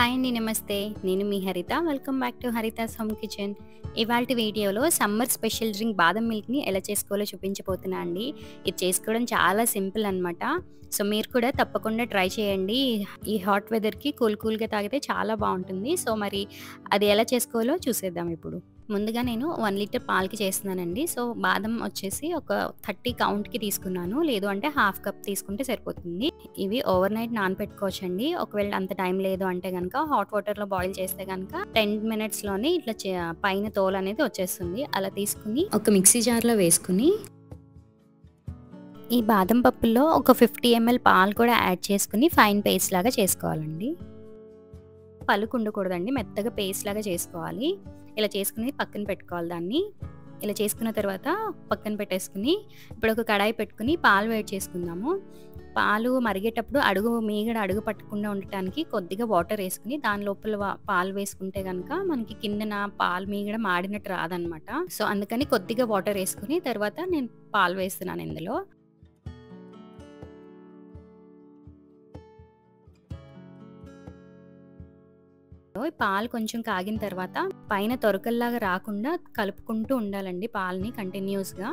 Hi అండి. నమస్తే. నేను మీ హరిత. Welcome back to Haritha's home kitchen. ఇవాల్టి వీడియోలో సమ్మర్ స్పెషల్ డ్రింక్ బాదం మిల్క్‌ని ఎలా చేసుకోవాలో చూపించబోతున్నా అండి. ఇది చేసుకోవడం చాలా సింపుల్ అనమాట. సో, మీరు కూడా తప్పకుండా ట్రై చేయండి. ఈ హాట్ వెదర్‌కి కూల్‌గా తాగితే చాలా బావుంటుంది. సో, మరి అది ఎలా చేసుకోవాలో చూసేద్దాం ఇప్పుడు. ముందుగా నేను 1 లీటర్ పాలకి చేస్తున్నానండి. సో, బాదం వచ్చేసి ఒక 30 కౌంట్‌కి తీసుకున్నాను. లేదు అంటే హాఫ్ కప్ తీసుకుంటే సరిపోతుంది. ఇవి ఓవర్ నైట్ నానబెట్టుకోవచ్చండి. ఒకవేళ అంత టైం లేదు అంటే గనక హాట్ వాటర్‌లో బాయిల్ చేస్తే గనక 10 మినిట్స్‌లోనే ఇట్లా పైన తోలు అనేది వచ్చేస్తుంది. అలా తీసుకొని ఒక మిక్సీ జార్‌లో వేసుకొని ఈ బాదం పప్పుల్లో ఒక 50 ఎంఎల్ పాలు కూడా యాడ్ చేసుకొని ఫైన్ పేస్ట్ లాగా చేసుకోవాలండి. పలుకు ఉండకూడదండి. మెత్తగా పేస్ట్ లాగా చేసుకోవాలి. ఇలా చేసుకుని పక్కన పెట్టుకోవాలి దాన్ని. ఇలా చేసుకున్న తర్వాత పక్కన పెట్టేసుకుని ఇప్పుడు ఒక కడాయి పెట్టుకుని పాలు వేడి చేసుకుందాము. పాలు మరిగేటప్పుడు మీగడ అడుగు పట్టకుండా ఉండటానికి కొద్దిగా వాటర్ వేసుకుని దాని లోపల పాలు వేసుకుంటే గనక మనకి కిందన పాలు మీగడ మాడినట్టు రాదనమాట. సో, అందుకని కొద్దిగా వాటర్ వేసుకుని తర్వాత నేను పాలు వేస్తున్నాను ఇందులో. పాలు కొంచెం కాగిన తర్వాత పైన తొరకల్లాగా రాకుండా కలుపుకుంటూ ఉండాలండి పాలని కంటిన్యూస్‌గా.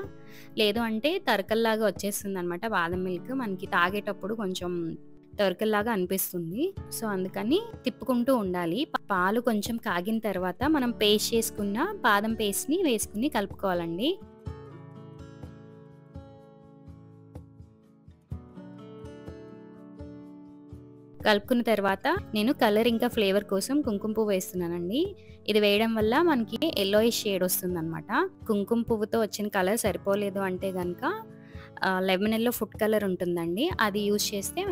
లేదు అంటే తరకల్లాగా వచ్చేస్తుందనమాట బాదం మిల్క్. మనకి తాగేటప్పుడు కొంచెం తొరకల్లాగా అనిపిస్తుంది. సో, అందుకని తిప్పుకుంటూ ఉండాలి. పాలు కొంచెం కాగిన తర్వాత మనం పేస్ట్ చేసుకున్న బాదం పేస్ట్‌ని వేసుకొని కలుపుకోవాలండి. కలుపుకున్న తర్వాత నేను కలర్ ఇంకా ఫ్లేవర్ కోసం కుంకుమ పువ్వు వేస్తున్నానండి. ఇది వేయడం వల్ల మనకి యెల్లోయిష్ షేడ్ వస్తుందనమాట. కుంకుమ పువ్వుతో వచ్చిన కలర్ సరిపోలేదు అంటే గనక లెమన్ యెల్లో ఫుడ్ కలర్ ఉంటుందండి. అది యూజ్ చేస్తే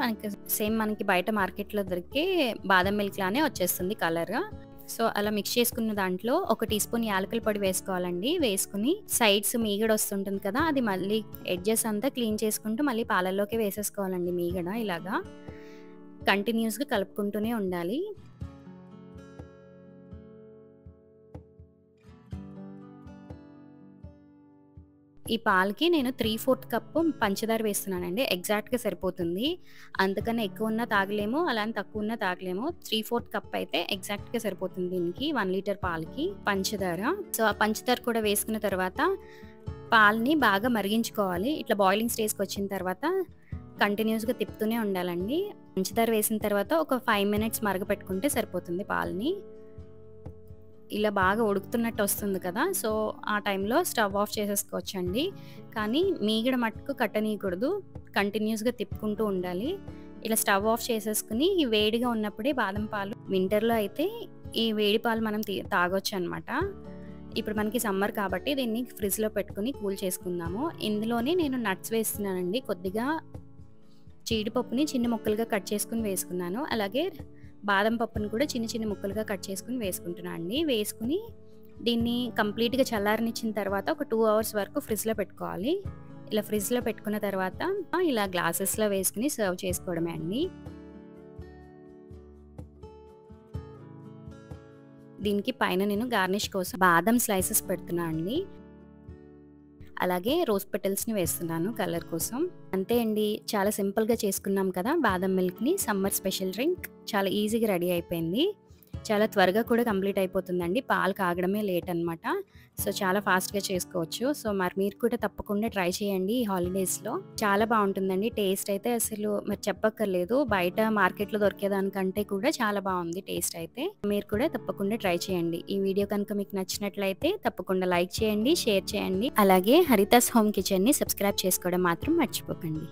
మనకి బయట మార్కెట్‌లో దొరికే బాదం మిల్క్ లానే వచ్చేస్తుంది కలర్. సో, అలా మిక్స్ చేసుకున్న దాంట్లో ఒక టీ స్పూన్ యాలకుల పొడి వేసుకోవాలండి. వేసుకుని సైడ్స్ మీగడ వస్తుంటుంది కదా! అది మళ్ళీ ఎడ్జెస్ అంతా క్లీన్ చేసుకుంటూ మళ్ళీ పాలల్లోకి వేసేసుకోవాలండి మీగడ ఇలాగా. కంటిన్యూస్‌గా కలుపుకుంటూనే ఉండాలి. ఈ పాలకి నేను 3/4 కప్పు పంచదార వేస్తున్నానండి. ఎగ్జాక్ట్‌గా సరిపోతుంది. అంతకన్నా ఎక్కువ ఉన్నా తాగలేము. అలా అని తక్కువ ఉన్నా తాగలేము. 3/4 కప్ అయితే ఎగ్జాక్ట్‌గా సరిపోతుంది దీనికి 1 లీటర్ పాలకి పంచదార. సో, ఆ పంచదార కూడా వేసుకున్న తర్వాత పాలని బాగా మరిగించుకోవాలి. ఇట్లా బాయిలింగ్ స్టేజ్‌కి వచ్చిన తర్వాత కంటిన్యూస్‌గా తిప్పుతూనే ఉండాలండి. పంచదార వేసిన తర్వాత ఒక 5 మినిట్స్ మరగపెట్టుకుంటే సరిపోతుంది పాలని. ఇలా బాగా ఉడుకుతున్నట్టు వస్తుంది కదా! సో, ఆ టైంలో స్టవ్ ఆఫ్ చేసేసుకోవచ్చండి. కానీ మీగడ మట్టుకు కట్టనీయకూడదు. కంటిన్యూస్‌గా తిప్పుకుంటూ ఉండాలి. ఇలా స్టవ్ ఆఫ్ చేసేసుకుని ఈ వేడిగా ఉన్నప్పుడే బాదం పాలు వింటర్‌లో అయితే ఈ వేడి పాలు మనం తాగొచ్చనమాట. ఇప్పుడు మనకి సమ్మర్ కాబట్టి దీన్ని ఫ్రిడ్జ్‌లో పెట్టుకొని కూల్ చేసుకుందాము. ఇందులోనే నేను నట్స్ వేస్తున్నానండి. కొద్దిగా జీడిపప్పుని చిన్న ముక్కలుగా కట్ చేసుకొని వేసుకున్నాను. అలాగే బాదం పప్పుని కూడా చిన్న ముక్కలుగా కట్ చేసుకొని వేసుకుంటున్నా అండి. వేసుకుని దీన్ని కంప్లీట్‌గా చల్లారనిచ్చిన తర్వాత ఒక 2 అవర్స్ వరకు ఫ్రిడ్జ్‌లో పెట్టుకోవాలి. ఇలా ఫ్రిడ్జ్‌లో పెట్టుకున్న తర్వాత ఇలా గ్లాసెస్‌లో వేసుకొని సర్వ్ చేసుకోవడమే అండి. దీనికి పైన నేను గార్నిష్ కోసం బాదం స్లైసెస్ పెడుతున్నా అండి. అలాగే రోజ్ పెటల్స్‌ని వేస్తున్నాను కలర్ కోసం. అంతే అండి. చాలా సింపుల్‌గా చేసుకున్నాం కదా! బాదం మిల్క్‌ని సమ్మర్ స్పెషల్ డ్రింక్. చాలా ఈజీగా రెడీ అయిపోయింది. చాలా త్వరగా కూడా కంప్లీట్ అయిపోతుందండి. పాలు కాగడమే లేట్ అనమాట. సో, చాలా ఫాస్ట్‌గా చేసుకోవచ్చు. సో, మరి మీరు కూడా తప్పకుండా ట్రై చేయండి ఈ హాలిడేస్‌లో. చాలా బావుంటుందండి. టేస్ట్ అయితే అసలు మరి చెప్పక్కర్లేదు. బయట మార్కెట్‌లో దొరికేదానికంటే కూడా చాలా బావుంది టేస్ట్ అయితే. మీరు కూడా తప్పకుండా ట్రై చేయండి. ఈ వీడియో కనుక మీకు నచ్చినట్లయితే తప్పకుండా లైక్ చేయండి, షేర్ చేయండి. అలాగే హరితాస్ హోమ్ కిచెన్‌ని సబ్స్క్రైబ్ చేసుకోవడం మాత్రం మర్చిపోకండి.